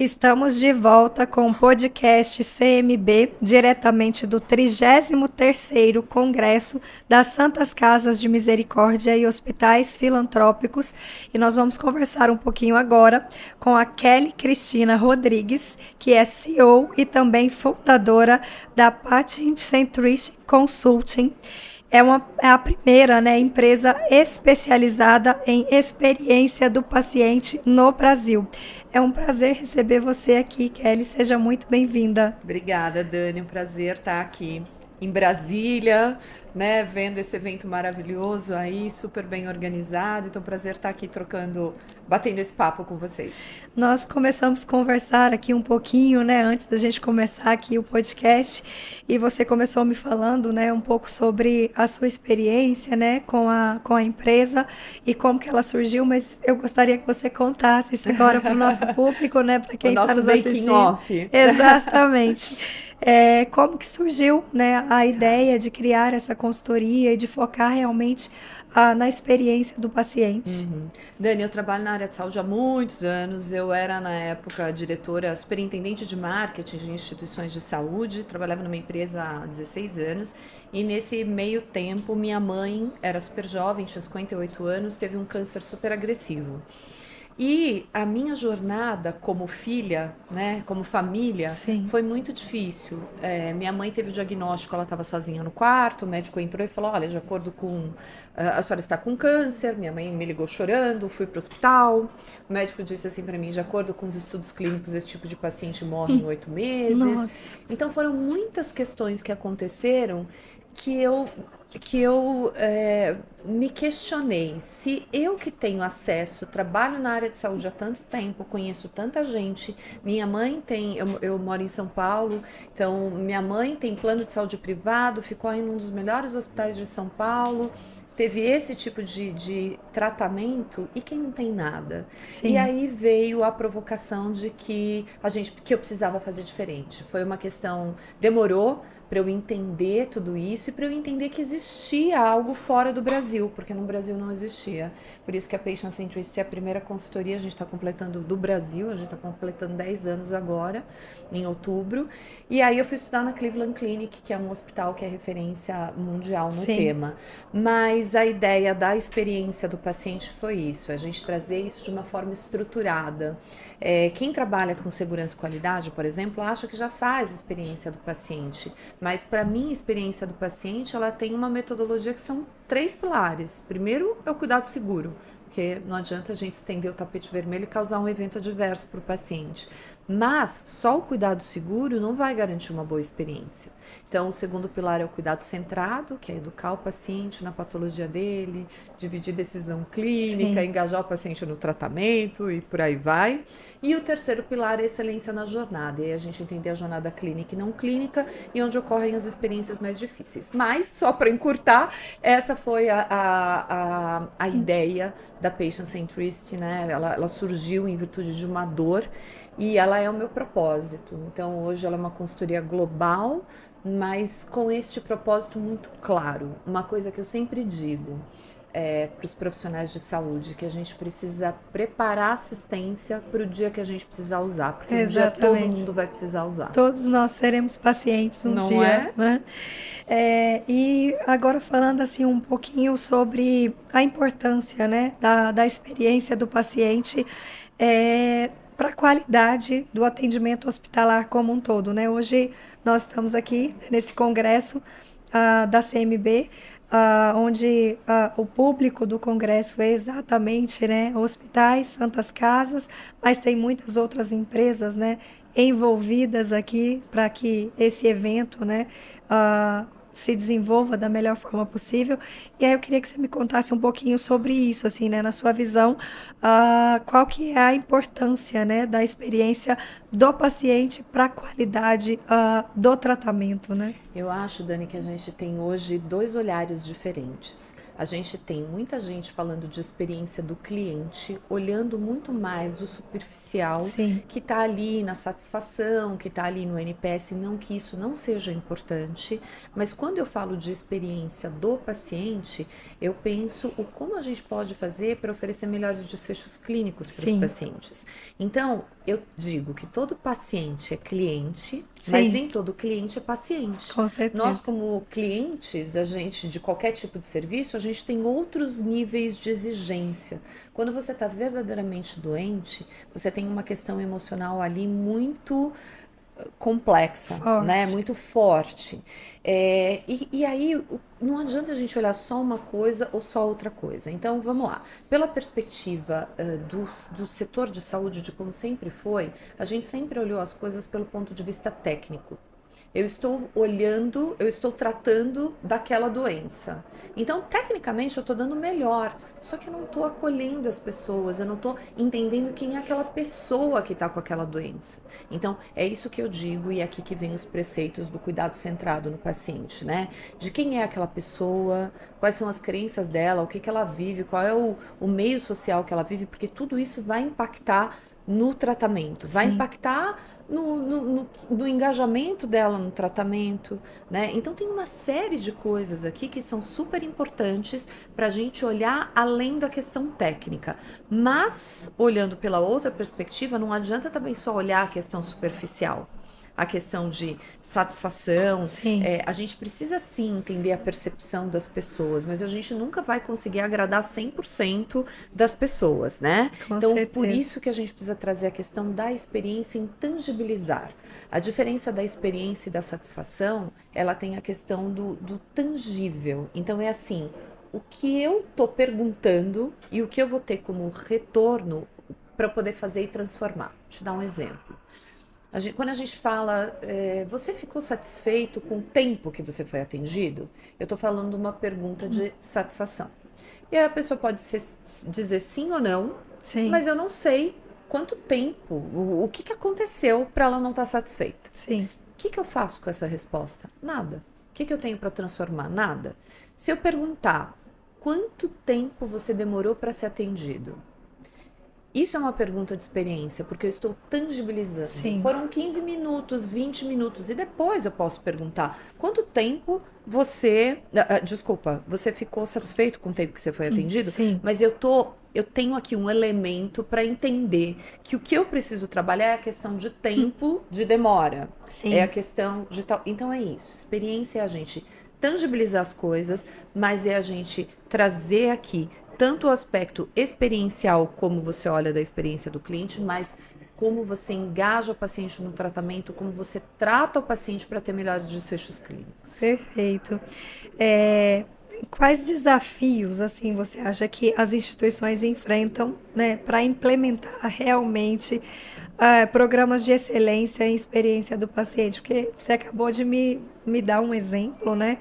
Estamos de volta com o podcast CMB, diretamente do 33º Congresso das Santas Casas de Misericórdia e Hospitais Filantrópicos. E nós vamos conversar um pouquinho agora com a Kelly Cristina Rodrigues, que é CEO e também fundadora da Patient Centricity Consulting. É a primeira, empresa especializada em experiência do paciente no Brasil. É um prazer receber você aqui, Kelly. Seja muito bem-vinda. Obrigada, Dani. Um prazer estar aqui em Brasília, né, vendo esse evento maravilhoso aí, super bem organizado. Então, prazer estar aqui batendo esse papo com vocês. Nós começamos a conversar aqui um pouquinho, antes da gente começar aqui o podcast, e você começou me falando, um pouco sobre a sua experiência, com a empresa e como que ela surgiu, mas eu gostaria que você contasse isso agora para o nosso público, para quem está nos assistindo. O nosso making off. Exatamente. Como que surgiu, a ideia de criar essa consultoria e de focar realmente na experiência do paciente? Dani, eu trabalho na área de saúde há muitos anos. Eu era, na época, diretora, superintendente de marketing de instituições de saúde. Trabalhava numa empresa há 16 anos. E nesse meio tempo, minha mãe era super jovem, tinha 58 anos, teve um câncer super agressivo. E a minha jornada como filha, como família, Sim. foi muito difícil. Minha mãe teve o diagnóstico, ela estava sozinha no quarto, o médico entrou e falou, olha, de acordo com... a senhora está com câncer. Minha mãe me ligou chorando, fui para o hospital. O médico disse assim para mim, de acordo com os estudos clínicos, esse tipo de paciente morre em 8 meses. Nossa. Então foram muitas questões que aconteceram que eu me questionei se eu, que tenho acesso, trabalho na área de saúde há tanto tempo, conheço tanta gente. Minha mãe tem, eu moro em São Paulo, então minha mãe tem plano de saúde privado, ficou em um dos melhores hospitais de São Paulo, teve esse tipo de tratamento, e quem não tem nada? Sim. E aí veio a provocação de que eu precisava fazer diferente. Foi uma questão, demorou para eu entender tudo isso e para eu entender que existia algo fora do Brasil, porque no Brasil não existia. Por isso que a Patient Centricity é a primeira consultoria, a gente está completando do Brasil, a gente está completando 10 anos agora, em outubro. E aí eu fui estudar na Cleveland Clinic, que é um hospital que é referência mundial no tema. Mas a ideia da experiência do paciente foi isso, a gente trazer isso de uma forma estruturada. Quem trabalha com segurança e qualidade, por exemplo, acha que já faz experiência do paciente, mas para mim, a experiência do paciente, ela tem uma metodologia que são 3 pilares. Primeiro é o cuidado seguro, porque não adianta a gente estender o tapete vermelho e causar um evento adverso para o paciente. Mas só o cuidado seguro não vai garantir uma boa experiência. Então, o segundo pilar é o cuidado centrado, que é educar o paciente na patologia dele, dividir decisão clínica, Sim. engajar o paciente no tratamento e por aí vai. E o terceiro pilar é a excelência na jornada, e aí a gente entender a jornada clínica e não clínica, e onde ocorrem as experiências mais difíceis. Mas, só para encurtar, essa foi a ideia da Patient Centricity, Ela surgiu em virtude de uma dor, e ela é o meu propósito. Então, hoje ela é uma consultoria global, mas com este propósito muito claro. Uma coisa que eu sempre digo para os profissionais de saúde, que a gente precisa preparar a assistência para o dia que a gente precisar usar, porque um dia todo mundo vai precisar usar. Todos nós seremos pacientes um dia, né? E agora falando assim um pouquinho sobre a importância, da experiência do paciente para a qualidade do atendimento hospitalar como um todo, Hoje nós estamos aqui nesse congresso da CMB, onde o público do congresso é exatamente hospitais, santas casas, mas tem muitas outras empresas envolvidas aqui para que esse evento se desenvolva da melhor forma possível. E aí eu queria que você me contasse um pouquinho sobre isso, assim, na sua visão, qual que é a importância da experiência do paciente para a qualidade do tratamento, Eu acho, Dani, que a gente tem hoje 2 olhares diferentes. A gente tem muita gente falando de experiência do cliente, olhando muito mais o superficial, Sim. que está ali na satisfação, que está ali no NPS, não que isso não seja importante, mas quando eu falo de experiência do paciente, eu penso o como a gente pode fazer para oferecer melhores desfechos clínicos para os pacientes. Então, eu digo que todo paciente é cliente, mas nem todo cliente é paciente. Com certeza. Nós, como clientes, a gente, de qualquer tipo de serviço, a gente tem outros níveis de exigência. Quando você está verdadeiramente doente, você tem uma questão emocional ali muito complexa, né? Muito forte. E aí não adianta a gente olhar só uma coisa ou só outra coisa. Então vamos lá. Pela perspectiva do setor de saúde, de como sempre foi, a gente sempre olhou as coisas pelo ponto de vista técnico. Eu estou olhando, eu estou tratando daquela doença. Então, tecnicamente, eu estou dando melhor. Só que eu não estou acolhendo as pessoas, eu não estou entendendo quem é aquela pessoa que está com aquela doença. Então, é isso que eu digo, e é aqui que vem os preceitos do cuidado centrado no paciente, né? De quem é aquela pessoa, quais são as crenças dela, o que ela vive, qual é o meio social que ela vive, porque tudo isso vai impactar no tratamento, vai impactar no engajamento dela no tratamento, né? Então tem uma série de coisas aqui que são super importantes para a gente olhar além da questão técnica. Mas, olhando pela outra perspectiva, não adianta também só olhar a questão superficial. A questão de satisfação, a gente precisa sim entender a percepção das pessoas, mas a gente nunca vai conseguir agradar 100% das pessoas, né? Então, por isso que a gente precisa trazer a questão da experiência em tangibilizar. A diferença da experiência e da satisfação, ela tem a questão do tangível. Então, é assim, o que eu tô perguntando e o que eu vou ter como retorno para poder fazer e transformar. Vou te dar um exemplo. Quando a gente fala, você ficou satisfeito com o tempo que você foi atendido? Eu estou falando de uma pergunta de satisfação. E aí a pessoa pode dizer sim ou não, mas eu não sei quanto tempo, o que aconteceu para ela não estar satisfeita. O que eu faço com essa resposta? Nada. O que eu tenho para transformar? Nada. Se eu perguntar quanto tempo você demorou para ser atendido, isso é uma pergunta de experiência, porque eu estou tangibilizando. Foram 15 minutos, 20 minutos, e depois eu posso perguntar quanto tempo você ficou satisfeito com o tempo que você foi atendido? Mas eu tenho aqui um elemento para entender que o que eu preciso trabalhar é a questão de tempo, de demora. É a questão de tal. Então é isso. Experiência é a gente tangibilizar as coisas, mas é a gente trazer aqui tanto o aspecto experiencial, como você olha da experiência do cliente, mas como você engaja o paciente no tratamento, como você trata o paciente para ter melhores desfechos clínicos. Perfeito. Quais desafios, assim, você acha que as instituições enfrentam, né, para implementar realmente programas de excelência em experiência do paciente? Porque você acabou de me dar um exemplo, né,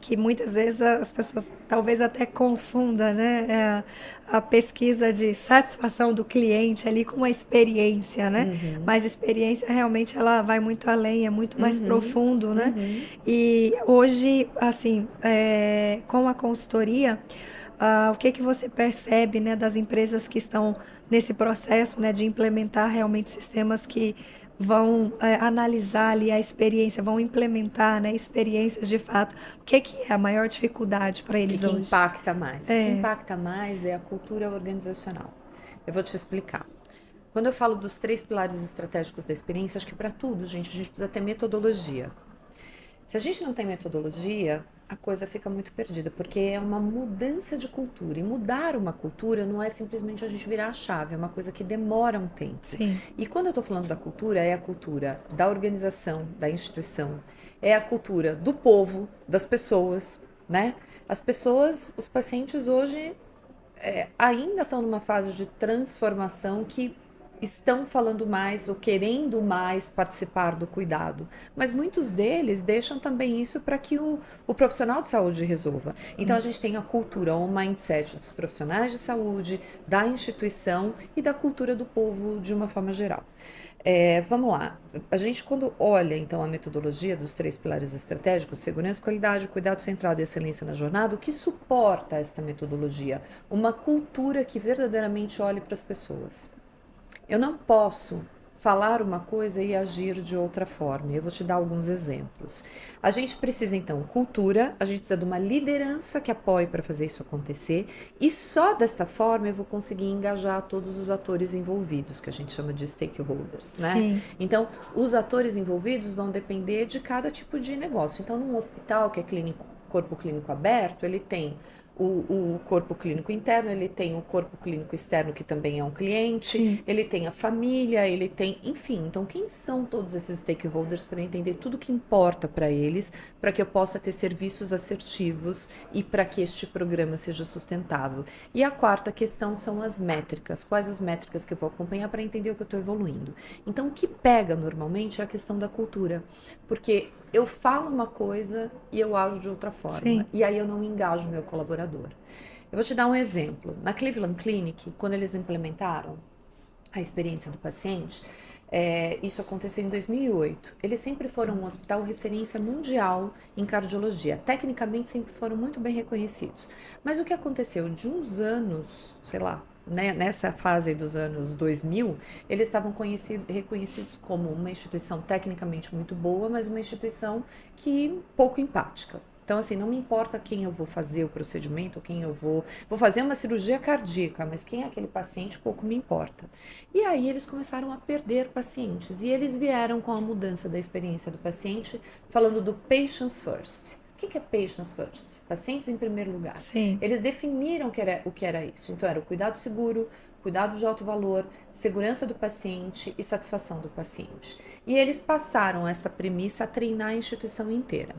que muitas vezes as pessoas talvez até confundam, né, a pesquisa de satisfação do cliente ali com a experiência, né? Mas a experiência realmente ela vai muito além, é muito mais profundo, né? E hoje, assim, com a consultoria, o que você percebe, né, das empresas que estão nesse processo, né, de implementar realmente sistemas que vão analisar ali a experiência, vão implementar, né, experiências de fato. O que é a maior dificuldade para eles hoje? O que impacta mais? O que impacta mais é a cultura organizacional. Eu vou te explicar. Quando eu falo dos 3 pilares estratégicos da experiência, acho que para tudo, gente, a gente precisa ter metodologia. Se a gente não tem metodologia, a coisa fica muito perdida, porque é uma mudança de cultura. E mudar uma cultura não é simplesmente a gente virar a chave, é uma coisa que demora um tempo. E quando eu estou falando da cultura, é a cultura da organização, da instituição, é a cultura do povo, das pessoas, né? As pessoas, os pacientes hoje ainda estão numa fase de transformação que estão falando mais ou querendo mais participar do cuidado, mas muitos deles deixam também isso para que o profissional de saúde resolva. Então a gente tem a cultura, o mindset dos profissionais de saúde, da instituição e da cultura do povo de uma forma geral. Vamos lá, a gente quando olha então a metodologia dos 3 pilares estratégicos, segurança, qualidade, cuidado centrado e excelência na jornada, o que suporta esta metodologia? Uma cultura que verdadeiramente olhe para as pessoas. Eu não posso falar uma coisa e agir de outra forma. Eu vou te dar alguns exemplos. A gente precisa, então, cultura, a gente precisa de uma liderança que apoie para fazer isso acontecer, e só desta forma eu vou conseguir engajar todos os atores envolvidos, que a gente chama de stakeholders, né? Sim. Então, os atores envolvidos vão depender de cada tipo de negócio. Então, num hospital que é corpo clínico aberto, ele tem o corpo clínico interno, ele tem o corpo clínico externo, que também é um cliente, Sim. ele tem a família, ele tem, enfim. Então, quem são todos esses stakeholders para eu entender tudo que importa para eles, para que eu possa ter serviços assertivos e para que este programa seja sustentável? E a quarta questão são as métricas. Quais as métricas que eu vou acompanhar para entender o que eu estou evoluindo? Então, o que pega normalmente é a questão da cultura, porque eu falo uma coisa e eu ajo de outra forma. Sim. E aí eu não engajo o meu colaborador. Eu vou te dar um exemplo. Na Cleveland Clinic, quando eles implementaram a experiência do paciente, isso aconteceu em 2008. Eles sempre foram um hospital referência mundial em cardiologia. Tecnicamente, sempre foram muito bem reconhecidos. Mas o que aconteceu? De uns anos, sei lá, né, nessa fase dos anos 2000, eles estavam reconhecidos como uma instituição tecnicamente muito boa, mas uma instituição que pouco empática. Então, assim, não me importa quem eu vou fazer o procedimento, quem eu vou fazer uma cirurgia cardíaca, mas quem é aquele paciente, pouco me importa. E aí eles começaram a perder pacientes, e eles vieram com a mudança da experiência do paciente, falando do patients first. O que é patients first? Pacientes em primeiro lugar. Sim. Eles definiram o que era isso. Então, era o cuidado seguro, cuidado de alto valor, segurança do paciente e satisfação do paciente. E eles passaram essa premissa a treinar a instituição inteira.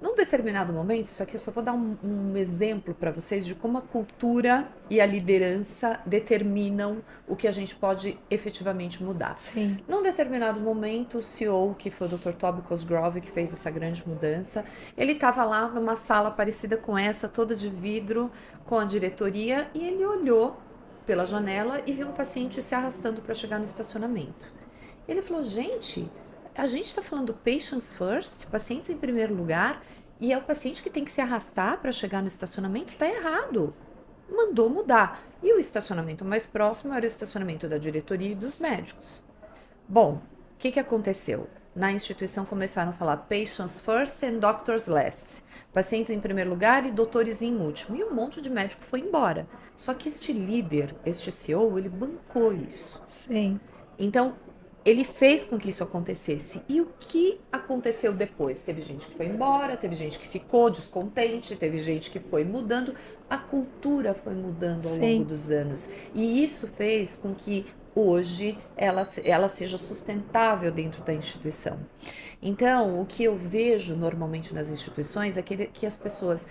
Num determinado momento, isso aqui eu só vou dar um exemplo para vocês de como a cultura e a liderança determinam o que a gente pode efetivamente mudar. Sim. Num determinado momento, o CEO, que foi o Dr. Toby Cosgrove, que fez essa grande mudança, ele estava lá numa sala parecida com essa, toda de vidro, com a diretoria, e ele olhou pela janela e viu um paciente se arrastando para chegar no estacionamento. Ele falou, gente, a gente está falando patients first, pacientes em primeiro lugar, e é o paciente que tem que se arrastar para chegar no estacionamento? Está errado. Mandou mudar. E o estacionamento mais próximo era o estacionamento da diretoria e dos médicos. Bom, o que aconteceu? Na instituição começaram a falar patients first and doctors last. Pacientes em primeiro lugar e doutores em último. E um monte de médico foi embora. Só que este líder, este CEO, ele bancou isso. Sim. Então, ele fez com que isso acontecesse. E o que aconteceu depois? Teve gente que foi embora, teve gente que ficou descontente, teve gente que foi mudando. A cultura foi mudando ao longo dos anos. E isso fez com que hoje ela seja sustentável dentro da instituição. Então, o que eu vejo normalmente nas instituições é que as pessoas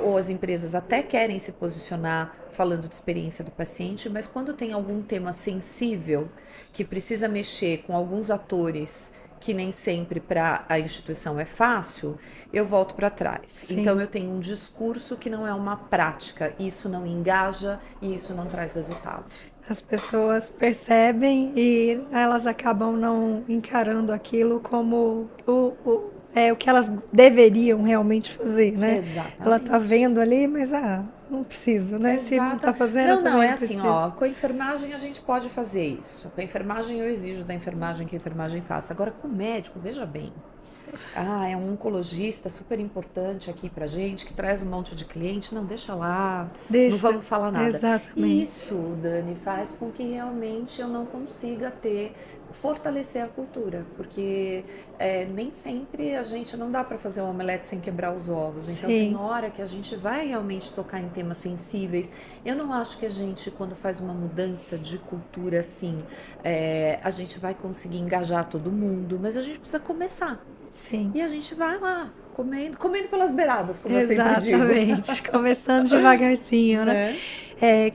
ou as empresas até querem se posicionar falando de experiência do paciente, mas quando tem algum tema sensível que precisa mexer com alguns atores que nem sempre para a instituição é fácil, eu volto para trás. Sim. Então eu tenho um discurso que não é uma prática, isso não engaja e isso não traz resultado. As pessoas percebem e elas acabam não encarando aquilo como o que elas deveriam realmente fazer, né? Exatamente. Ela tá vendo ali, mas não preciso, né? Exato. Se não tá fazendo, não é preciso. assim, ó, com a enfermagem a gente pode fazer isso. Com a enfermagem eu exijo da enfermagem que a enfermagem faça. Agora com o médico, veja bem. É um oncologista super importante aqui pra gente, que traz um monte de cliente. Não, deixa lá, não vamos falar nada. Exatamente. Isso, Dani, faz com que realmente eu não consiga fortalecer a cultura, porque nem sempre a gente não dá para fazer um omelete sem quebrar os ovos. Então Sim. tem hora que a gente vai realmente tocar em temas sensíveis. Eu não acho que a gente, quando faz uma mudança de cultura assim, a gente vai conseguir engajar todo mundo, mas a gente precisa começar. Sim. E a gente vai lá, comendo pelas beiradas, como eu sempre digo. Exatamente, começando devagarcinho, né?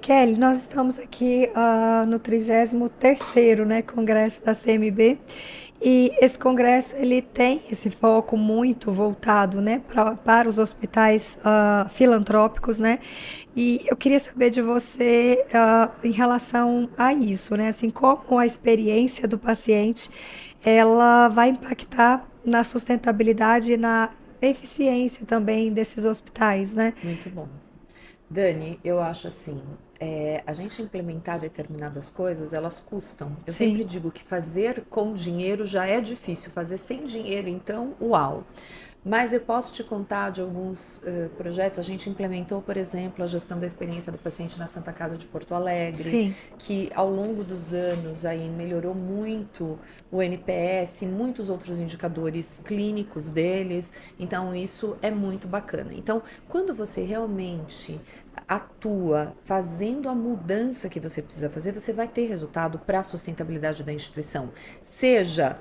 Kelly, nós estamos aqui no 33º, né, Congresso da CMB, e esse congresso ele tem esse foco muito voltado, né, para os hospitais filantrópicos, né? E eu queria saber de você em relação a isso, né? Assim, como a experiência do paciente ela vai impactar na sustentabilidade e na eficiência também desses hospitais, né? Muito bom. Dani, eu acho assim, a gente implementar determinadas coisas, elas custam. Eu Sim. sempre digo que fazer com dinheiro já é difícil, fazer sem dinheiro, então, uau! Mas eu posso te contar de alguns projetos. A gente implementou, por exemplo, a gestão da experiência do paciente na Santa Casa de Porto Alegre, Sim. que ao longo dos anos aí melhorou muito o NPS, muitos outros indicadores clínicos deles. Então, isso é muito bacana. Então, quando você realmente atua fazendo a mudança que você precisa fazer, você vai ter resultado para a sustentabilidade da instituição. Seja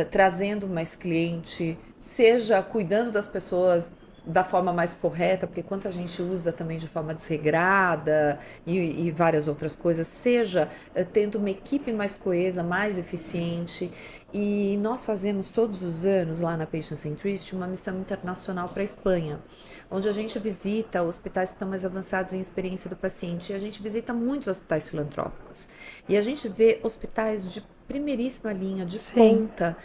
trazendo mais cliente, seja cuidando das pessoas da forma mais correta, porque quanta gente usa também de forma desregrada e várias outras coisas, seja tendo uma equipe mais coesa, mais eficiente. E nós fazemos todos os anos lá na Patient Centricity uma missão internacional para a Espanha, onde a gente visita hospitais que estão mais avançados em experiência do paciente, e a gente visita muitos hospitais filantrópicos. E a gente vê hospitais de primeiríssima linha, de Sim. ponta,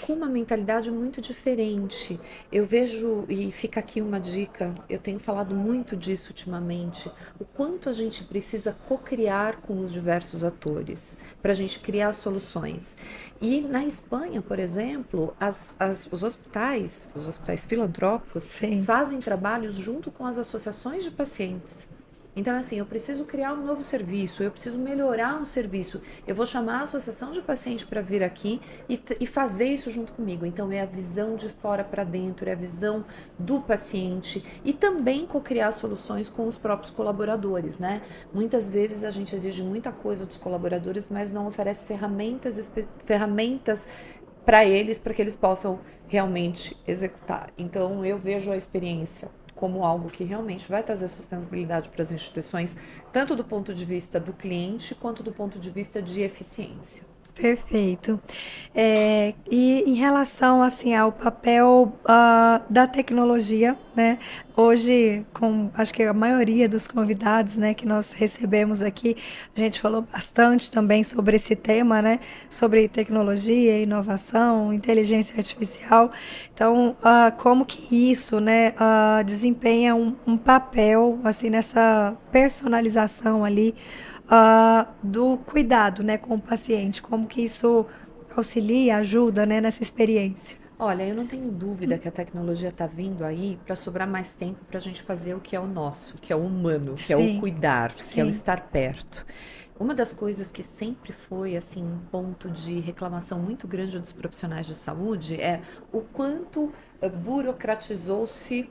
com uma mentalidade muito diferente. Eu vejo, e fica aqui uma dica, eu tenho falado muito disso ultimamente, o quanto a gente precisa co-criar com os diversos atores, para a gente criar soluções. E na Espanha, por exemplo, os hospitais filantrópicos, Sim. fazem trabalhos junto com as associações de pacientes. Então, assim, eu preciso criar um novo serviço, eu preciso melhorar um serviço, eu vou chamar a associação de paciente para vir aqui e fazer isso junto comigo. Então, é a visão de fora para dentro, é a visão do paciente e também co-criar soluções com os próprios colaboradores, né? Muitas vezes a gente exige muita coisa dos colaboradores, mas não oferece ferramentas para eles, para que eles possam realmente executar. Então, eu vejo a experiência como algo que realmente vai trazer sustentabilidade para as instituições, tanto do ponto de vista do cliente, quanto do ponto de vista de eficiência. Perfeito. E em relação assim ao papel da tecnologia, né? Hoje, com acho que a maioria dos convidados, né, que nós recebemos aqui, a gente falou bastante também sobre esse tema, né? Sobre tecnologia, inovação, inteligência artificial. Então, como que isso, né, desempenha um papel assim nessa personalização ali do cuidado, né, com o paciente, como que isso auxilia, ajuda, né, nessa experiência. Olha, eu não tenho dúvida que a tecnologia está vindo aí para sobrar mais tempo para a gente fazer o que é o nosso, que é o humano, que é o Sim, cuidar, que é o sim, estar perto. Uma das coisas que sempre foi assim um ponto de reclamação muito grande dos profissionais de saúde é o quanto burocratizou-se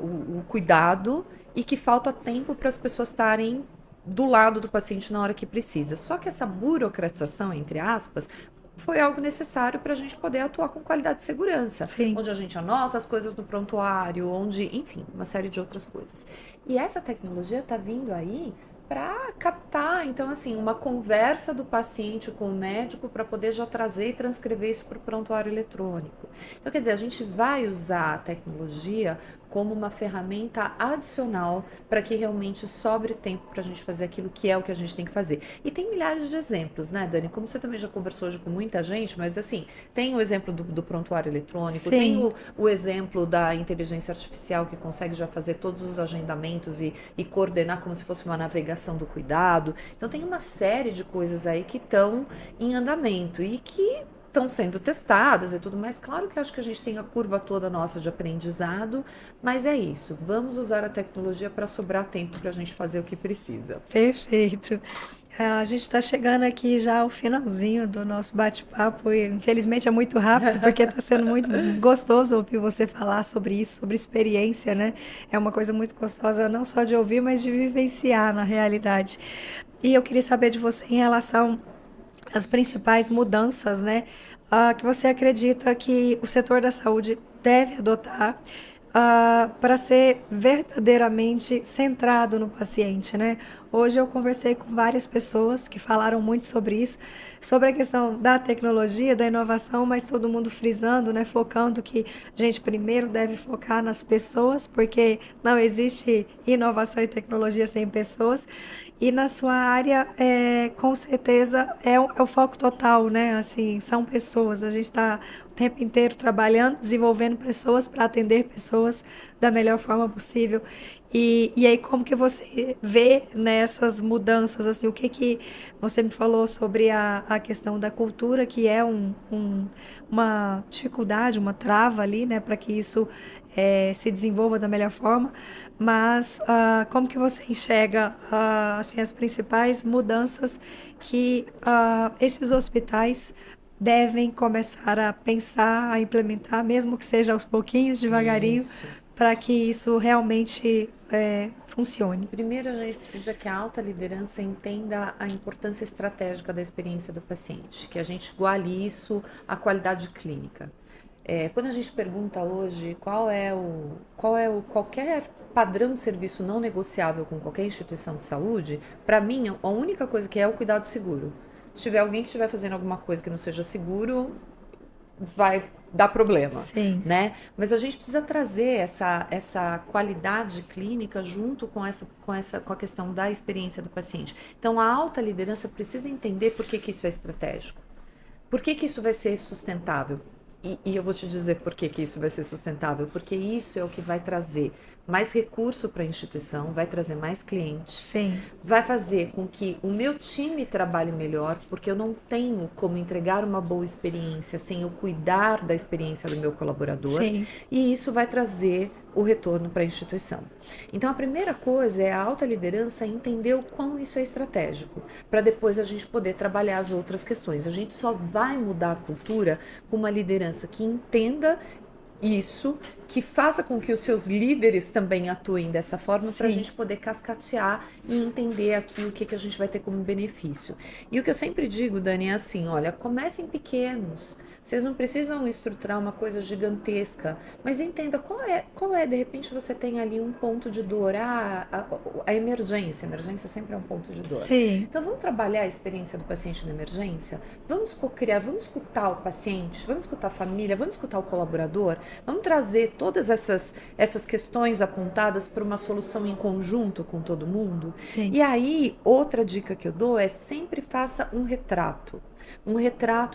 o cuidado e que falta tempo para as pessoas estarem do lado do paciente na hora que precisa. Só que essa burocratização, entre aspas, foi algo necessário para a gente poder atuar com qualidade de segurança, sim, onde a gente anota as coisas no prontuário, onde, enfim, uma série de outras coisas. E essa tecnologia está vindo aí para captar, então, assim, uma conversa do paciente com o médico para poder já trazer e transcrever isso para o prontuário eletrônico. Então, quer dizer, a gente vai usar a tecnologia como uma ferramenta adicional para que realmente sobre tempo para a gente fazer aquilo que é o que a gente tem que fazer. E tem milhares de exemplos, né, Dani? Como você também já conversou hoje com muita gente, mas assim, tem o exemplo do prontuário eletrônico, tem sim, o exemplo da inteligência artificial que consegue já fazer todos os agendamentos e coordenar como se fosse uma navegação do cuidado. Então tem uma série de coisas aí que estão em andamento e que estão sendo testadas e tudo mais. Claro que eu acho que a gente tem a curva toda nossa de aprendizado, mas é isso. Vamos usar a tecnologia para sobrar tempo para a gente fazer o que precisa. perfeito. A gente está chegando aqui já ao finalzinho do nosso bate-papo e infelizmente é muito rápido porque está sendo muito gostoso ouvir você falar sobre isso, sobre experiência, né? É uma coisa muito gostosa não só de ouvir, mas de vivenciar na realidade. E eu queria saber de você em relação as principais mudanças, né, que você acredita que o setor da saúde deve adotar para ser verdadeiramente centrado no paciente, né? Hoje eu conversei com várias pessoas que falaram muito sobre isso, sobre a questão da tecnologia, da inovação, mas todo mundo frisando, né, focando que a gente primeiro deve focar nas pessoas, porque não existe inovação e tecnologia sem pessoas. E na sua área, com certeza, é o foco total, né? Assim, são pessoas. A gente está o tempo inteiro trabalhando, desenvolvendo pessoas para atender pessoas da melhor forma possível. E aí, como que você vê nessas mudanças, assim, o que você me falou sobre a questão da cultura, que é uma dificuldade, uma trava ali, né, para que isso se desenvolva da melhor forma, mas como que você enxerga assim, as principais mudanças que esses hospitais devem começar a pensar, a implementar, mesmo que seja aos pouquinhos, devagarinho, para que isso realmente funcione? Primeiro, a gente precisa que a alta liderança entenda a importância estratégica da experiência do paciente, que a gente iguale isso à qualidade clínica. Quando a gente pergunta hoje qualquer padrão de serviço não negociável com qualquer instituição de saúde, para mim, a única coisa que é o cuidado seguro. Se tiver alguém que estiver fazendo alguma coisa que não seja seguro, vai dar problema, Sim. Né? Mas a gente precisa trazer essa qualidade clínica junto com a questão da experiência do paciente. Então, a alta liderança precisa entender por que isso é estratégico. Por que isso vai ser sustentável? E eu vou te dizer por que isso vai ser sustentável, porque isso é o que vai trazer mais recurso para a instituição, vai trazer mais clientes, Sim. vai fazer com que o meu time trabalhe melhor, porque eu não tenho como entregar uma boa experiência sem eu cuidar da experiência do meu colaborador. Sim. E isso vai trazer o retorno para a instituição. Então, a primeira coisa é a alta liderança entender o quão isso é estratégico, para depois a gente poder trabalhar as outras questões. A gente só vai mudar a cultura com uma liderança que entenda isso, que faça com que os seus líderes também atuem dessa forma, para a gente poder cascatear e entender aqui o que a gente vai ter como benefício. E o que eu sempre digo, Dani, é assim, olha, comecem pequenos. Vocês não precisam estruturar uma coisa gigantesca, mas entenda qual é, de repente você tem ali um ponto de dor, a emergência. A emergência sempre é um ponto de dor. Sim. Então vamos trabalhar a experiência do paciente na emergência, vamos co-criar, vamos escutar o paciente, vamos escutar a família, vamos escutar o colaborador, vamos trazer todas essas questões apontadas para uma solução em conjunto com todo mundo. Sim. E aí, outra dica que eu dou é sempre faça um retrato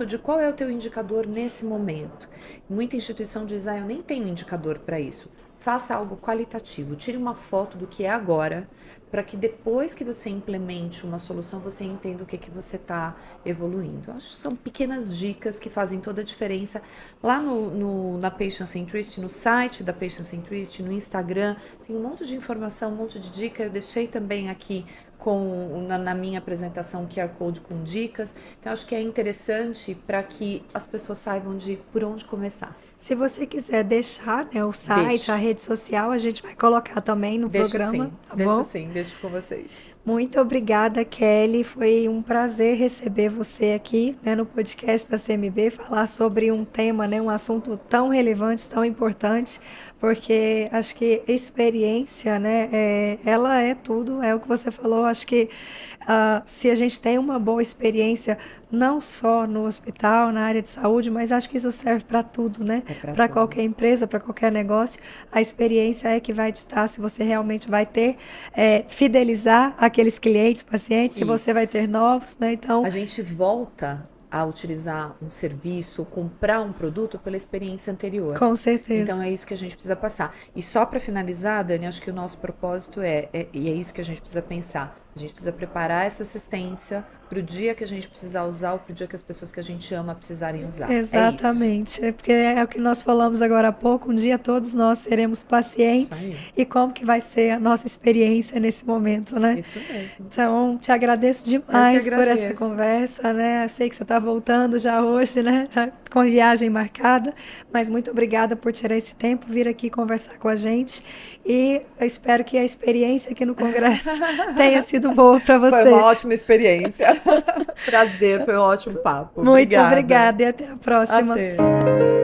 de qual é o teu indicador nesse momento. Muita instituição diz, eu nem tenho indicador para isso. Faça algo qualitativo, tire uma foto do que é agora, para que depois que você implemente uma solução, você entenda o que você está evoluindo. Eu acho que são pequenas dicas que fazem toda a diferença. Lá na Patient Centricity, no site da Patient Centricity, no Instagram, tem um monte de informação, um monte de dica. Eu deixei também aqui na minha apresentação um QR Code com dicas. Então, acho que é interessante para que as pessoas saibam por onde começar. Se você quiser deixar, né, o site, a rede social, a gente vai colocar também no programa. Deixo com vocês. Muito obrigada, Kelly. Foi um prazer receber você aqui, né, no podcast da CMB, falar sobre um tema, né, um assunto tão relevante, tão importante, porque acho que experiência, né, ela é tudo, é o que você falou. Acho que se a gente tem uma boa experiência, não só no hospital, na área de saúde, mas acho que isso serve para tudo, né? Para qualquer empresa, para qualquer negócio. A experiência é que vai ditar se você realmente vai ter, fidelizar aqueles clientes, pacientes, se você vai ter novos, né? Então, a gente volta a utilizar um serviço, comprar um produto pela experiência anterior. Com certeza. Então é isso que a gente precisa passar. E só para finalizar, Dani, acho que o nosso propósito e é isso que a gente precisa pensar. A gente precisa preparar essa assistência para o dia que a gente precisar usar ou para o dia que as pessoas que a gente ama precisarem usar. Exatamente. Porque é o que nós falamos agora há pouco. Um dia todos nós seremos pacientes. E como que vai ser a nossa experiência nesse momento, né? Isso mesmo. Então, te agradeço demais por essa conversa, né? Eu sei que você está voltando já hoje, né? Já com viagem marcada. Mas muito obrigada por tirar esse tempo, vir aqui conversar com a gente. E eu espero que a experiência aqui no Congresso tenha sido boa para você. Foi uma ótima experiência. Prazer, foi um ótimo papo. Muito obrigada e até a próxima. Até.